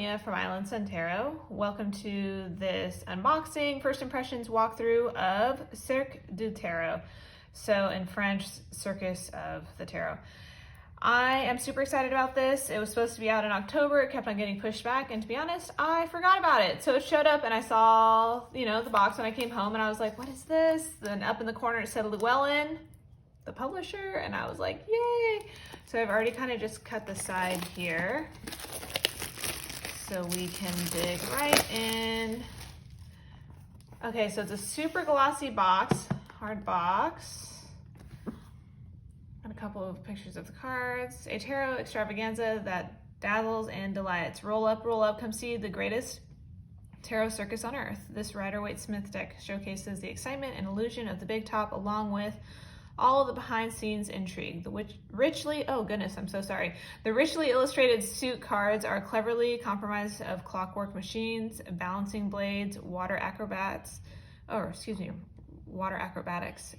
Sonia from Island Sun Tarot. Welcome to this unboxing, first impressions walkthrough of Cirque Du Tarot. So in French, Circus of the Tarot. I am super excited about this. It was supposed to be out in October. It kept on getting pushed back, and to be honest, I forgot about it. So it showed up and I saw, the box when I came home, and I was like, what is this? Then up in the corner it said Llewellyn, the publisher, and I was like, yay! So I've already kind of just cut the side here so we can dig right in. Okay, so it's a super glossy box, hard box. And a couple of pictures of the cards. A tarot extravaganza that dazzles and delights. Roll up, come see the greatest tarot circus on earth. This Rider-Waite-Smith deck showcases the excitement and illusion of the big top along with all of the behind-scenes intrigue. The richly illustrated suit cards are cleverly compromised of clockwork machines, balancing blades, water acrobatics,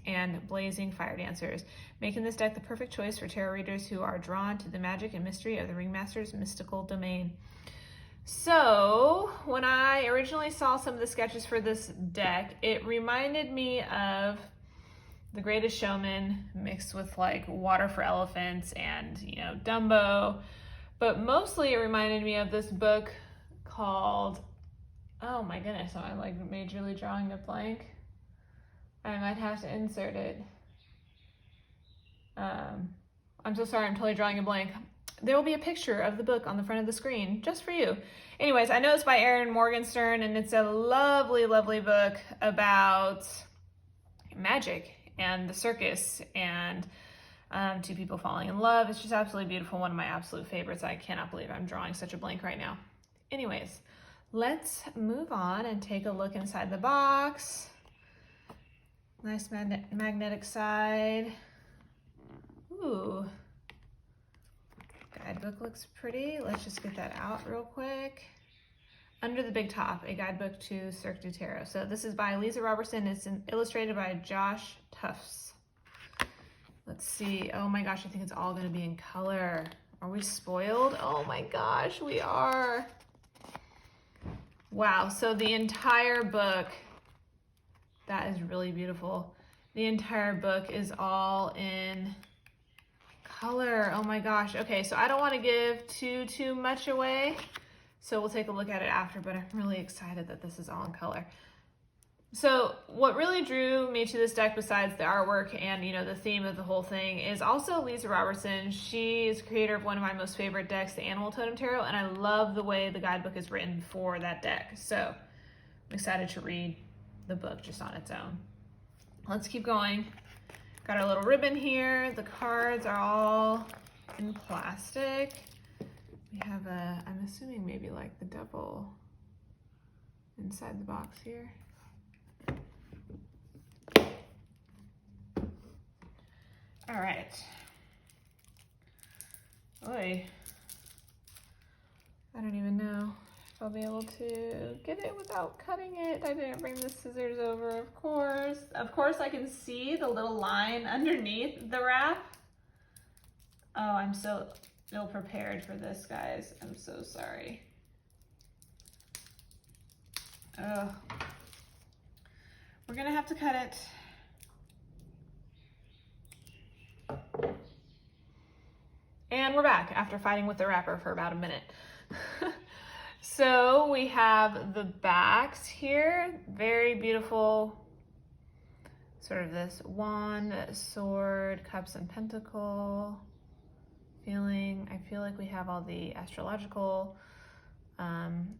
and blazing fire dancers, making this deck the perfect choice for tarot readers who are drawn to the magic and mystery of the Ringmaster's mystical domain. So when I originally saw some of the sketches for this deck, it reminded me of The Greatest Showman mixed with like Water for Elephants and, Dumbo. But mostly it reminded me of this book called, oh my goodness, am I like majorly drawing a blank? I might have to insert it. I'm so sorry, I'm totally drawing a blank. There will be a picture of the book on the front of the screen just for you. Anyways, I know it's by Erin Morgenstern, and it's a lovely, lovely book about magic and the circus and two people falling in love. It's just absolutely beautiful. One of my absolute favorites. I cannot believe I'm drawing such a blank right now. Anyways, let's move on and take a look inside the box. Nice magnetic side. Ooh. Guidebook looks pretty. Let's just get that out real quick. Under the Big Top, a guidebook to Cirque Du Tarot. So this is by Lisa Robertson. It's illustrated by Josh Tufts. Let's see. Oh my gosh, I think it's all going to be in color. Are we spoiled? Oh my gosh, we are. Wow, so the entire book, that is really beautiful. The entire book is all in color. Oh my gosh. Okay, so I don't want to give too much away. So we'll take a look at it after, but I'm really excited that this is all in color. So what really drew me to this deck, besides the artwork and the theme of the whole thing, is also Lisa Robertson. She is creator of one of my most favorite decks, the Animal Totem Tarot, and I love the way the guidebook is written for that deck. So I'm excited to read the book just on its own. Let's keep going. Got our little ribbon here. The cards are all in plastic. We have I'm assuming maybe like the devil inside the box here. All right. Oy. I don't even know if I'll be able to get it without cutting it. I didn't bring the scissors over, of course. Of course, I can see the little line underneath the wrap. Oh, I'm so ill-prepared for this, guys. I'm so sorry. Oh, we're gonna have to cut it. And we're back after fighting with the wrapper for about a minute. So we have the backs here. Very beautiful. Sort of this wand, sword, cups and pentacle feeling. I feel like we have all the astrological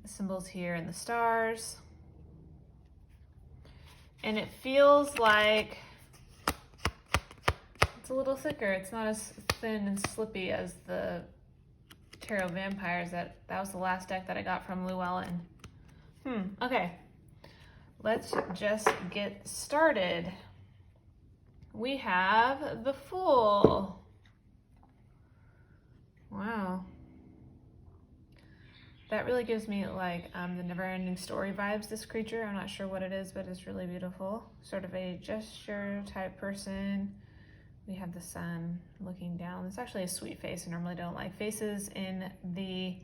symbols here and the stars. And it feels like it's a little thicker. It's not as thin and slippy as the Tarot Vampires. That was the last deck that I got from Llewellyn. Okay. Let's just get started. We have the Fool. Wow. That really gives me like the Never-Ending Story vibes, this creature. I'm not sure what it is, but it's really beautiful. Sort of a gesture type person. We have the sun looking down. It's actually a sweet face. I normally don't like faces in the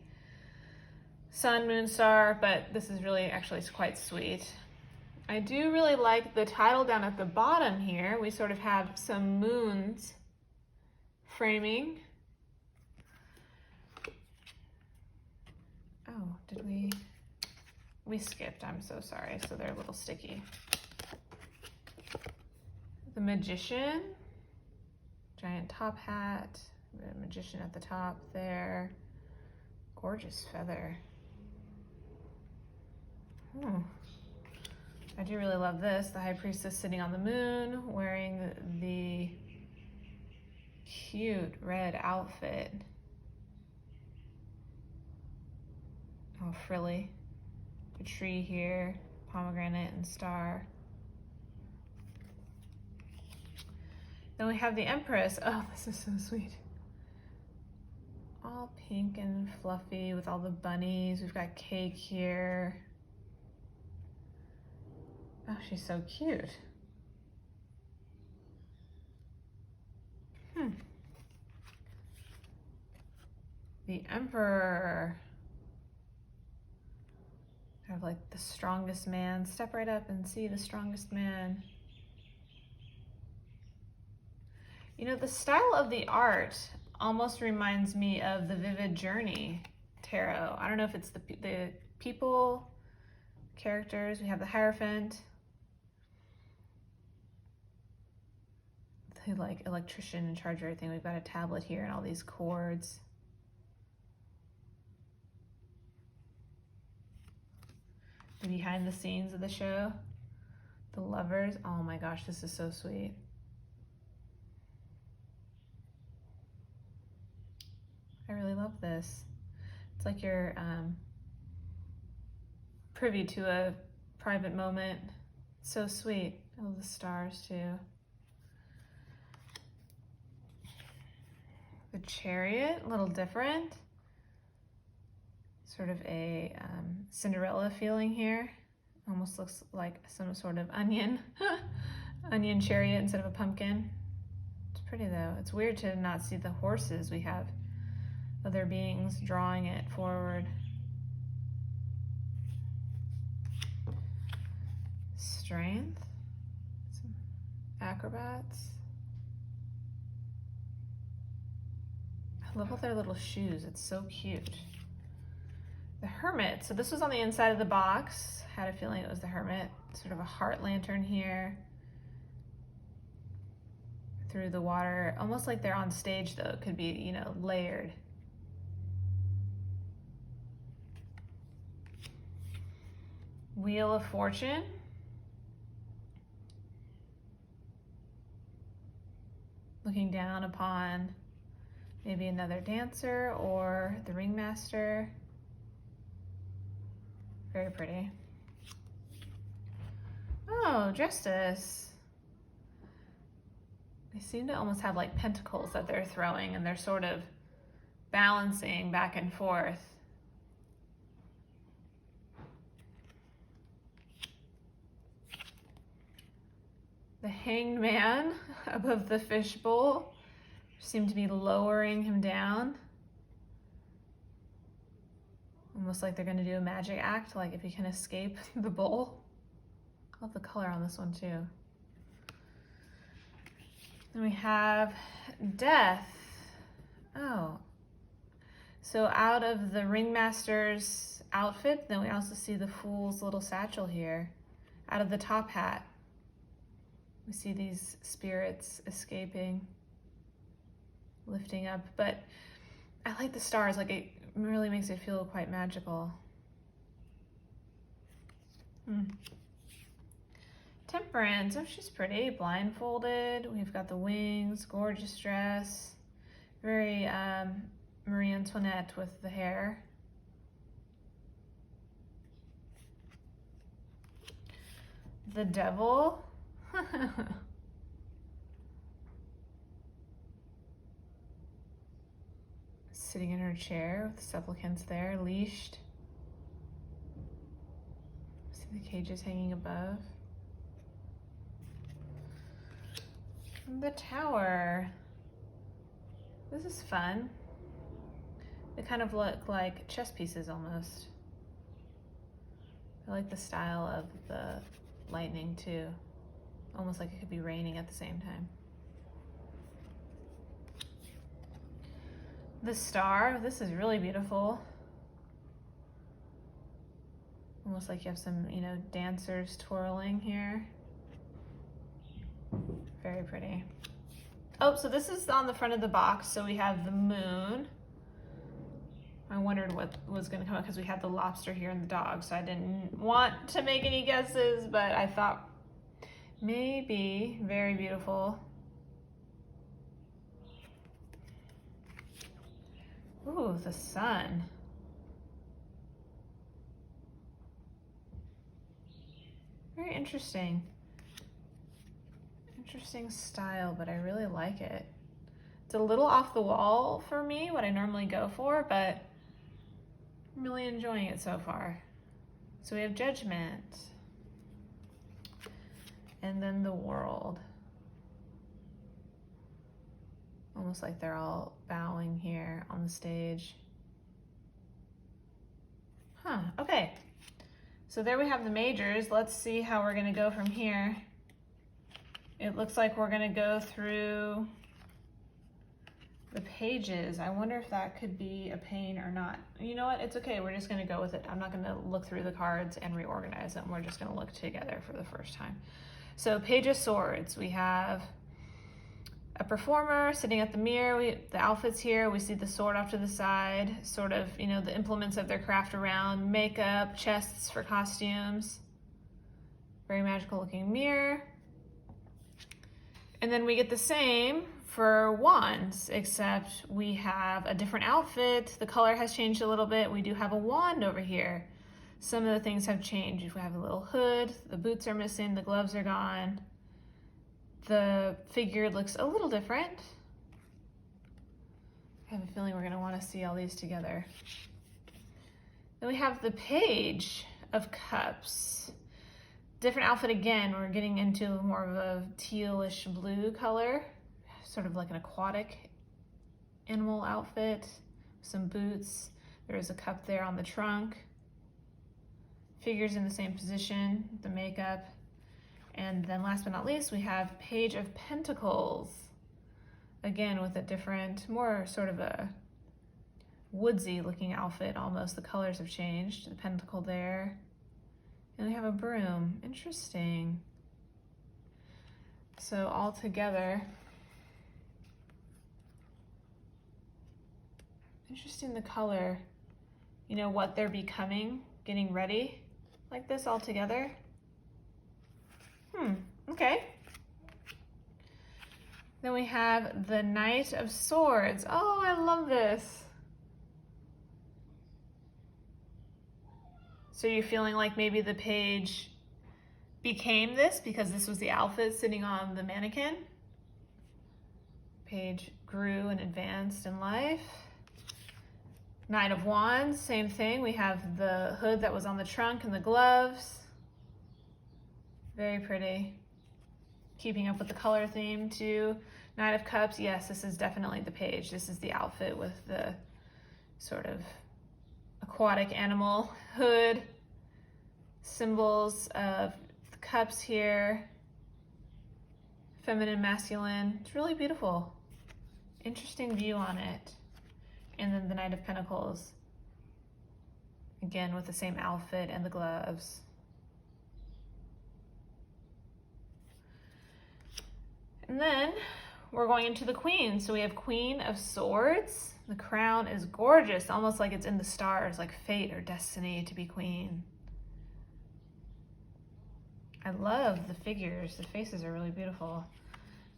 sun, moon, star, but this is really actually quite sweet. I do really like the title down at the bottom here. We sort of have some moons framing. Oh, did we skipped, I'm so sorry, so they're a little sticky. The Magician, giant top hat, the Magician at the top there. Gorgeous feather. Oh, I do really love this. The High Priestess sitting on the moon, wearing the cute red outfit. Oh, frilly. The tree here, pomegranate and star. Then we have the Empress. Oh, this is so sweet. All pink and fluffy with all the bunnies. We've got cake here. Oh, she's so cute. The Emperor. I have like the strongest man. Step right up and see the strongest man. You know, the style of the art almost reminds me of the Vivid Journey tarot. I don't know if it's the people characters. We have the Hierophant, the like electrician in charge of everything. We've got a tablet here and all these chords. The behind the scenes of the show. The lovers. Oh my gosh, this is so sweet. I really love this. It's like you're privy to a private moment. So sweet. Oh, the stars too. The Chariot, a little different. Sort of a Cinderella feeling here. Almost looks like some sort of onion. Onion chariot instead of a pumpkin. It's pretty though. It's weird to not see the horses. We have other beings drawing it forward. Strength. Some acrobats. I love all their little shoes. It's so cute. The Hermit. So this was on the inside of the box. Had a feeling it was the Hermit. Sort of a heart lantern here. Through the water. Almost like they're on stage though. It could be, you know, layered. Wheel of Fortune. Looking down upon maybe another dancer or the ringmaster. Very pretty. Oh, Justice. They seem to almost have like pentacles that they're throwing and they're sort of balancing back and forth. The Hanged Man above the fishbowl seem to be lowering him down. Almost like they're going to do a magic act, like if he can escape the bowl. I love the color on this one too. Then we have Death. Oh. So out of the ringmaster's outfit, then we also see the Fool's little satchel here. Out of the top hat. We see these spirits escaping, lifting up, but I like the stars, like it really makes it feel quite magical. Temperance, oh she's pretty, blindfolded. We've got the wings, gorgeous dress. Very Marie Antoinette with the hair. The Devil. Sitting in her chair with the supplicants there, leashed. See the cages hanging above. The Tower. This is fun. They kind of look like chess pieces almost. I like the style of the lightning too. Almost like it could be raining at the same time. The star, this is really beautiful. Almost like you have some, you know, dancers twirling here. Very pretty. Oh, so this is on the front of the box. So we have the moon. I wondered what was going to come out because we had the lobster here and the dog. So I didn't want to make any guesses, but I thought maybe. Very beautiful. Ooh, the sun. Very interesting. Interesting style, but I really like it. It's a little off the wall for me, what I normally go for, but I'm really enjoying it so far. So we have Judgment. And then the World. Almost like they're all bowing here on the stage. Huh, okay. So there we have the majors. Let's see how we're gonna go from here. It looks like we're gonna go through the pages. I wonder if that could be a pain or not. You know what, it's okay, we're just gonna go with it. I'm not gonna look through the cards and reorganize them. We're just gonna look together for the first time. So Page of Swords, we have a performer sitting at the mirror. The outfits here, we see the sword off to the side, sort of, you know, the implements of their craft around, makeup, chests for costumes. Very magical looking mirror. And then we get the same for wands, except we have a different outfit. The color has changed a little bit. We do have a wand over here. Some of the things have changed. We have a little hood, the boots are missing, the gloves are gone. The figure looks a little different. I have a feeling we're gonna wanna see all these together. Then we have the Page of Cups. Different outfit again, we're getting into more of a tealish blue color, sort of like an aquatic animal outfit, some boots. There is a cup there on the trunk. Figures in the same position, the makeup. And then last but not least, we have Page of Pentacles. Again, with a different, more sort of a woodsy looking outfit almost. The colors have changed. The pentacle there. And we have a broom. Interesting. So all together, interesting the color, you know, what they're becoming, getting ready like this all together. Okay. Then we have the Knight of Swords. Oh, I love this. So you're feeling like maybe the page became this because this was the outfit sitting on the mannequin. Page grew and advanced in life. Knight of Wands, same thing. We have the hood that was on the trunk and the gloves. Very pretty. Keeping up with the color theme too. Knight of Cups, yes, this is definitely the page. This is the outfit with the sort of aquatic animal hood. Symbols of the cups here. Feminine, masculine. It's really beautiful. Interesting view on it. And then the Knight of Pentacles. Again with the same outfit and the gloves. And then we're going into the Queen. So we have Queen of Swords. The crown is gorgeous, almost like it's in the stars, like fate or destiny to be queen. I love the figures. The faces are really beautiful.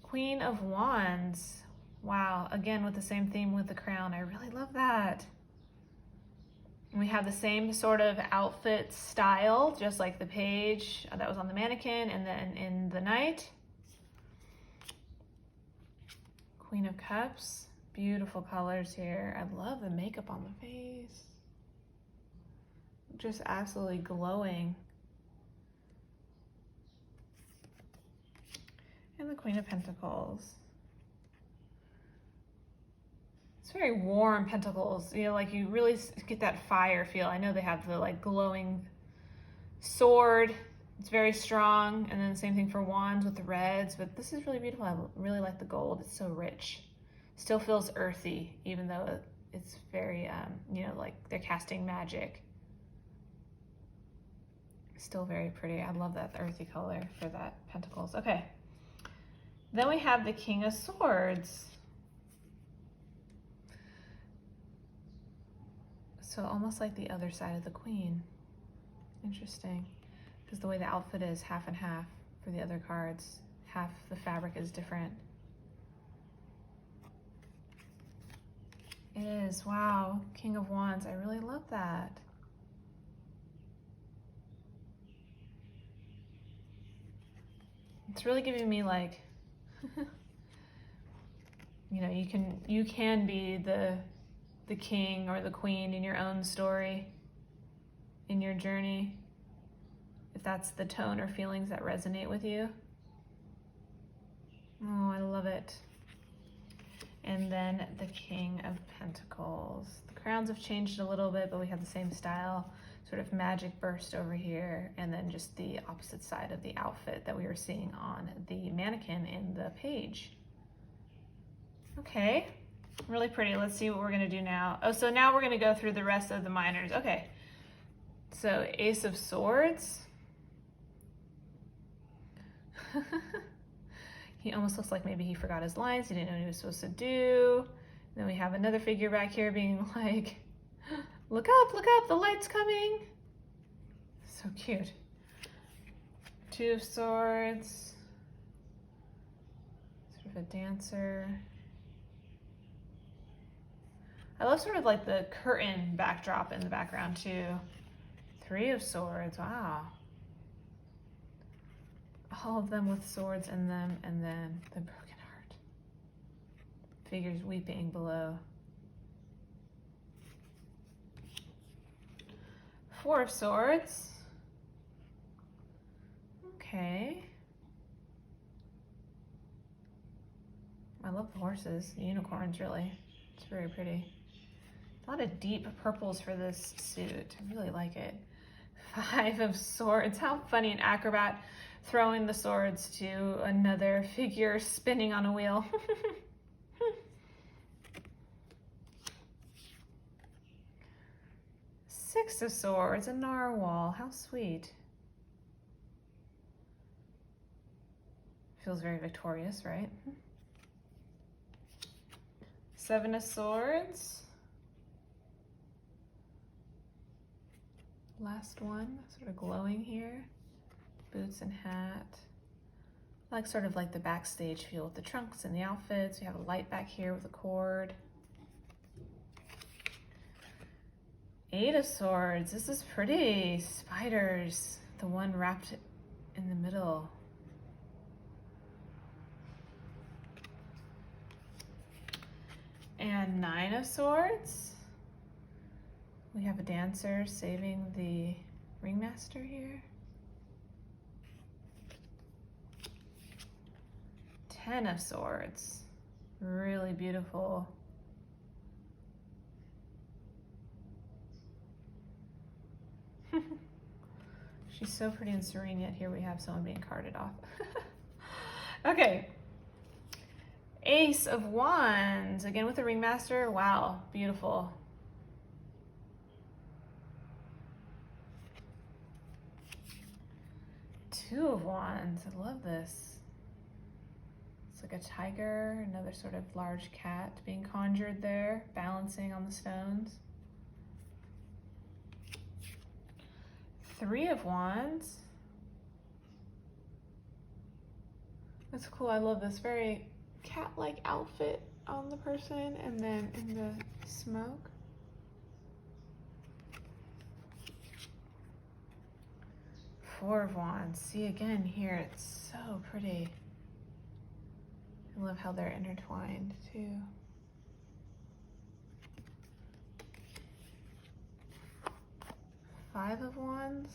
Queen of Wands. Wow, again with the same theme with the crown. I really love that. And we have the same sort of outfit style, just like the page that was on the mannequin and then in the Knight. Queen of Cups, beautiful colors here. I love the makeup on the face. Just absolutely glowing. And the Queen of Pentacles. It's very warm pentacles, you know, like you really get that fire feel. I know they have the like glowing Sword, it's very strong. And then same thing for wands with the reds, but this is really beautiful. I really like the gold. It's so rich. Still feels earthy, even though it's very, you know, like they're casting magic. Still very pretty. I love that earthy color for that Pentacles. Okay. Then we have the King of Swords. So almost like the other side of the Queen. Interesting. Because the way the outfit is half and half for the other cards. Half the fabric is different. It is. Wow. King of Wands. I really love that. It's really giving me like, you know, you can be the king or the queen in your own story, in your journey, if that's the tone or feelings that resonate with you. Oh, I love it. And then the King of Pentacles. The crowns have changed a little bit, but we have the same style, sort of magic burst over here, and then just the opposite side of the outfit that we were seeing on the mannequin in the page. Okay, really pretty. Let's see what we're gonna do now. Oh, so now we're gonna go through the rest of the minors. Okay, so Ace of Swords. He almost looks like maybe he forgot his lines. He didn't know what he was supposed to do. And then we have another figure back here being like, look up, the light's coming. So cute. Two of Swords. Sort of a dancer. I love sort of like the curtain backdrop in the background too. Three of Swords, wow. All of them with swords in them, and then the broken heart. Figures weeping below. Four of Swords. Okay. I love the horses, the unicorns really. It's very pretty. A lot of deep purples for this suit. I really like it. Five of Swords. How funny, an acrobat throwing the swords to another figure spinning on a wheel. Six of Swords, a narwhal. How sweet. Feels very victorious, right? Seven of Swords. Last one, sort of glowing here. Boots and hat. I like sort of like the backstage feel with the trunks and the outfits. We have a light back here with a cord. Eight of Swords. This is pretty. Spiders. The one wrapped in the middle. And Nine of Swords. We have a dancer saving the ringmaster here. 10 of Swords. Really beautiful. She's so pretty and serene, yet here we have someone being carted off. Okay. Ace of Wands. Again with the ringmaster. Wow, beautiful. Two of Wands. I love this. It's like a tiger, another sort of large cat being conjured there, balancing on the stones. Three of Wands. That's cool. I love this very cat-like outfit on the person, and then in the smoke. Four of Wands. See again here, it's so pretty. I love how they're intertwined too. Five of Wands.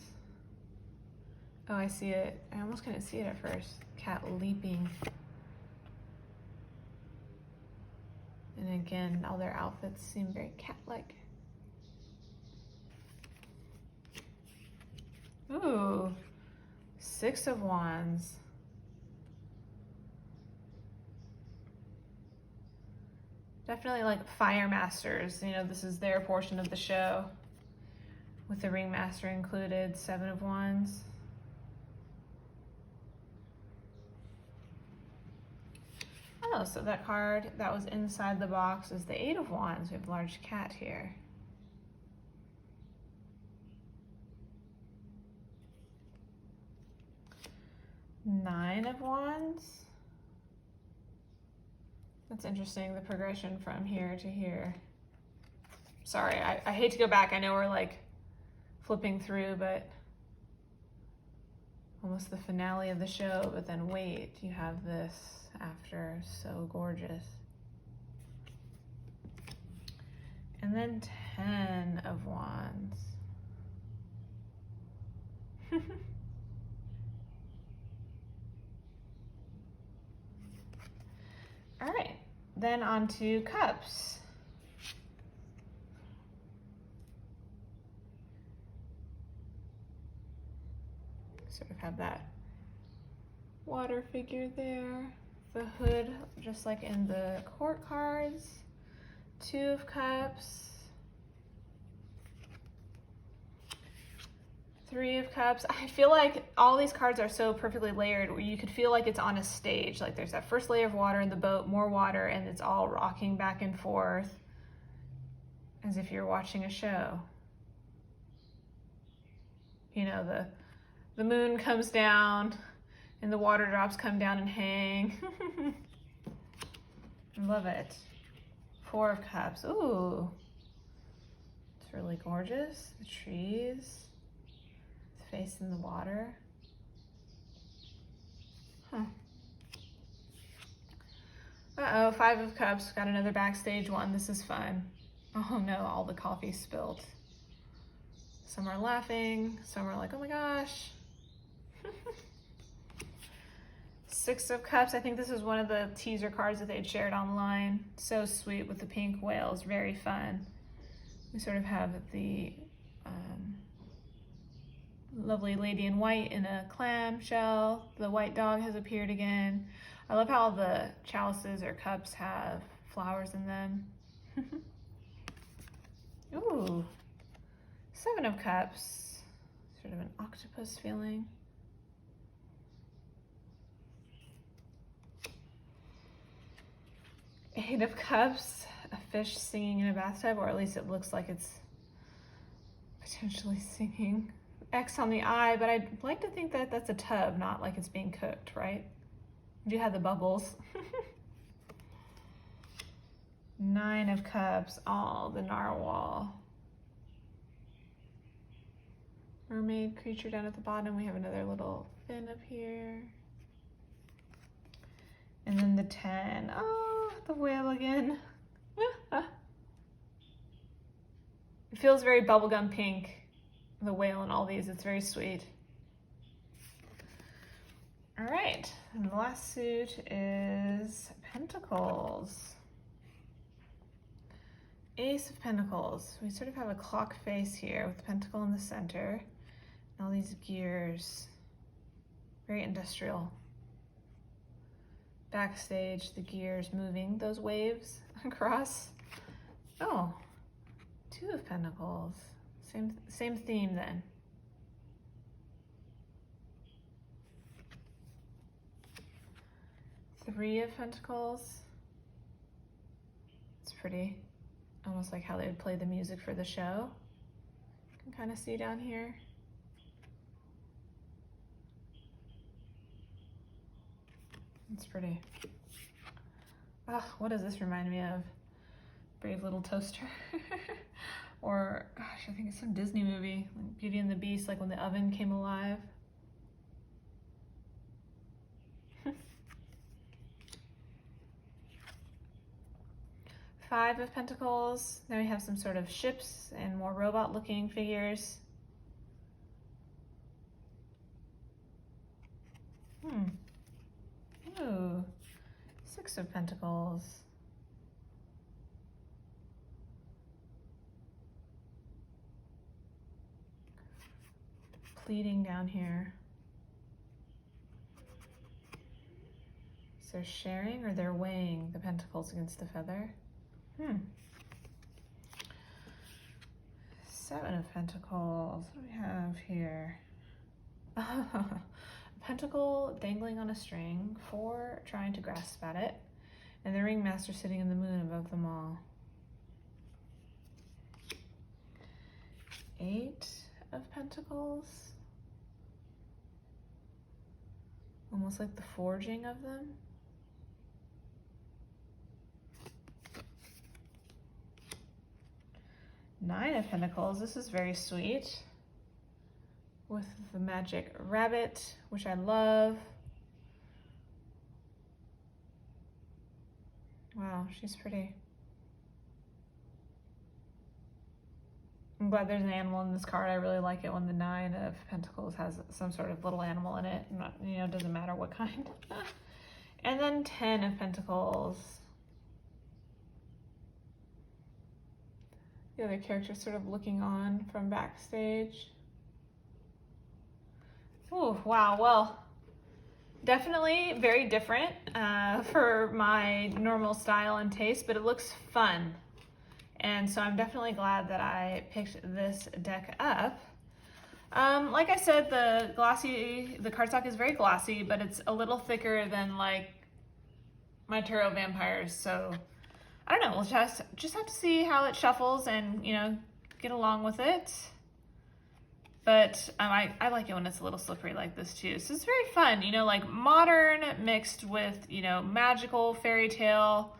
Oh, I see it. I almost couldn't see it at first. Cat leaping. And again, all their outfits seem very cat-like. Ooh, Six of Wands. Definitely like fire masters. You know, this is their portion of the show with the ringmaster included. Seven of Wands. Oh, so that card that was inside the box is the Eight of Wands. We have a large cat here. Nine of Wands. That's interesting, the progression from here to here. Sorry, I hate to go back. I know we're like flipping through, but almost the finale of the show. But then wait, you have this after. So gorgeous. And then 10 of Wands. All right, then on to Cups. Sort of have that water figure there. The hood, just like in the court cards. Two of Cups. Three of Cups. I feel like all these cards are so perfectly layered where you could feel like it's on a stage. Like there's that first layer of water in the boat, more water, and it's all rocking back and forth as if you're watching a show. You know, the moon comes down and the water drops come down and hang. I love it. Four of Cups. Ooh. It's really gorgeous. The trees. The face in the water. Huh. Uh-oh, Five of Cups. Got another backstage one. This is fun. Oh no, all the coffee spilled. Some are laughing. Some are like, oh my gosh. Six of Cups. I think this was one of the teaser cards that they'd shared online. So sweet with the pink whales. Very fun. We sort of have the lovely lady in white in a clam shell. The white dog has appeared again. I love how the chalices or cups have flowers in them. Ooh. Seven of Cups. Sort of an octopus feeling. Eight of Cups, a fish singing in a bathtub, or at least it looks like it's potentially singing. X on the eye, but I'd like to think that that's a tub, not like it's being cooked, right? You do have the bubbles. Nine of Cups, oh, the narwhal. Mermaid creature down at the bottom. We have another little fin up here. And then the 10. Oh, the whale again. It feels very bubblegum pink, the whale in all these. It's very sweet. All right, and the last suit is Pentacles. Ace of Pentacles. We sort of have a clock face here with the pentacle in the center. And all these gears. Very industrial. Backstage, the gears moving those waves across. Oh, Two of Pentacles. Same theme then. Three of Pentacles. It's pretty. Almost like how they would play the music for the show. You can kind of see down here. It's pretty. Ah, what does this remind me of? Brave Little Toaster. Or, gosh, I think it's some Disney movie, like Beauty and the Beast, like when the oven came alive. Five of Pentacles. Then we have some sort of ships and more robot-looking figures. Ooh, Six of Pentacles. pleating down here. So they're sharing or they're weighing the pentacles against the feather. Seven of Pentacles. What do we have here? A pentacle dangling on a string, 4 trying to grasp at it, and the ringmaster sitting in the moon above them all. 8 of Pentacles. Almost like the forging of them. 9 of Pentacles. This is very sweet. With the magic rabbit, which I love. Wow, she's pretty. I'm glad there's an animal in this card. I really like it when the 9 of Pentacles has some sort of little animal in it. Not, you know, doesn't matter what kind. And then 10 of Pentacles. The other character sort of looking on from backstage. Oh, wow. Well, definitely very different for my normal style and taste, but it looks fun. And so I'm definitely glad that I picked this deck up. Like I said, the cardstock is very glossy, but it's a little thicker than like my Tarot Vampires. So I don't know, we'll just have to see how it shuffles and, you know, get along with it. But I like it when it's a little slippery like this too. So it's very fun, you know, like modern mixed with, you know, magical fairy tale,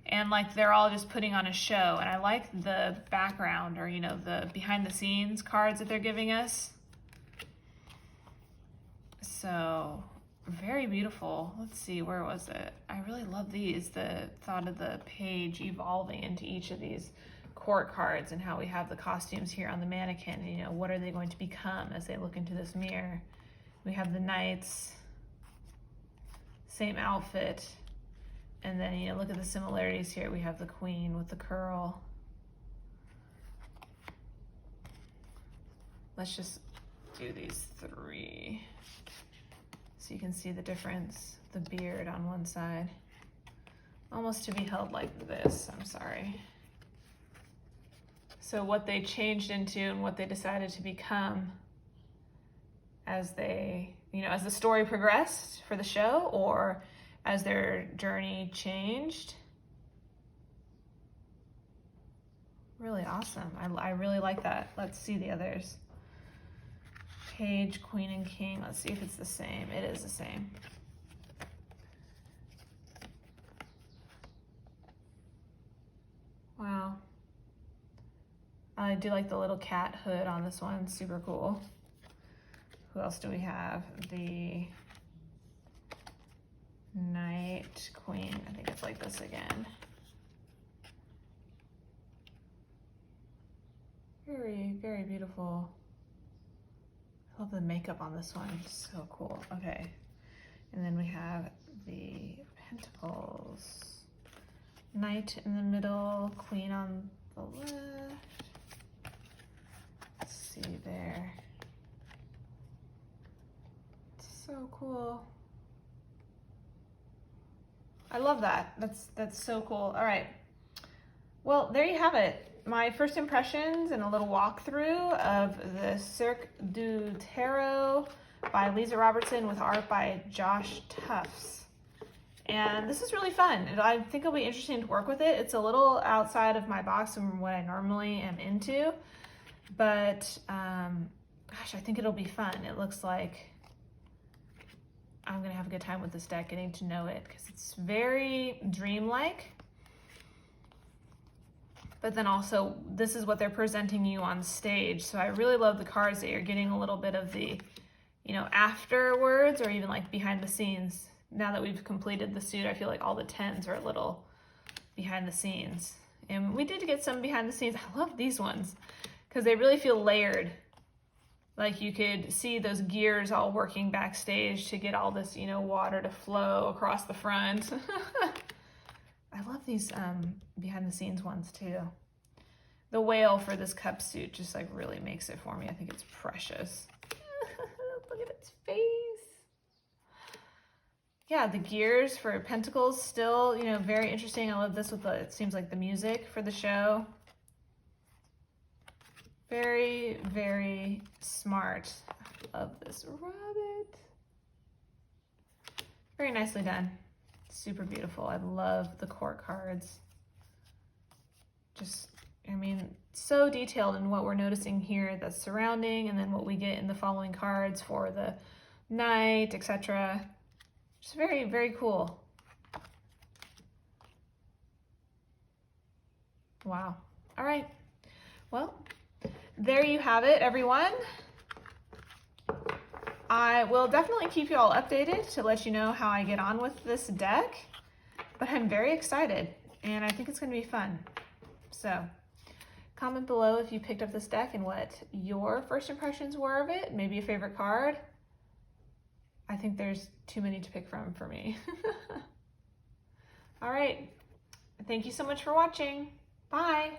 and like they're all just putting on a show. And I like the background, or, you know, the behind the scenes cards that they're giving us. So very beautiful. Let's see, where was it? I really love these, the thought of the page evolving into each of these court cards, and how we have the costumes here on the mannequin, and, you know, what are they going to become as they look into this mirror. We have the knights, same outfit, and then, you know, look at the similarities here. We have the queen with the curl. Let's just do these 3 so you can see the difference. The beard on one side, almost to be held like this. I'm sorry. So what they changed into and what they decided to become as they, you know, as the story progressed for the show, or as their journey changed. Really awesome. I really like that. Let's see the others. Page, queen, and king. Let's see if it's the same. It is the same. Wow. I do like the little cat hood on this one. Super cool. Who else do we have? The knight, queen. I think it's like this again. Very, very beautiful. I love the makeup on this one. It's so cool. Okay. And then we have the pentacles. Knight in the middle, queen on the left. Let's see there. It's so cool. I love that. That's so cool. All right. Well, there you have it. My first impressions and a little walkthrough of the Cirque Du Tarot by Lisa Robertson with art by Josh Tufts. And this is really fun. I think it'll be interesting to work with it. It's a little outside of my box from what I normally am into, but gosh, I think it'll be fun. It looks like I'm gonna have a good time with this deck, getting to know it, because it's very dreamlike. But then also, this is what they're presenting you on stage. So I really love the cards that you're getting a little bit of the, you know, afterwards, or even like behind the scenes. Now that we've completed the suit, I feel like all the 10s are a little behind the scenes. And we did get some behind the scenes. I love these ones because they really feel layered. Like you could see those gears all working backstage to get all this, you know, water to flow across the front. I love these behind the scenes ones too. The whale for this cup suit just like really makes it for me. I think it's precious. its face. Yeah, the gears for Pentacles still, you know, very interesting. I love this with the, it seems like the music for the show. Very, very smart. I love this rabbit. Very nicely done. Super beautiful. I love the court cards. Just, I mean, so detailed in what we're noticing here that's surrounding, and then what we get in the following cards for the night, etc. Just very, very cool. Wow. All right. Well, there you have it, everyone. I will definitely keep you all updated to let you know how I get on with this deck, but I'm very excited and I think it's going to be fun. So comment below if you picked up this deck and what your first impressions were of it, maybe a favorite card. I think there's too many to pick from for me. All right. Thank you so much for watching. Bye.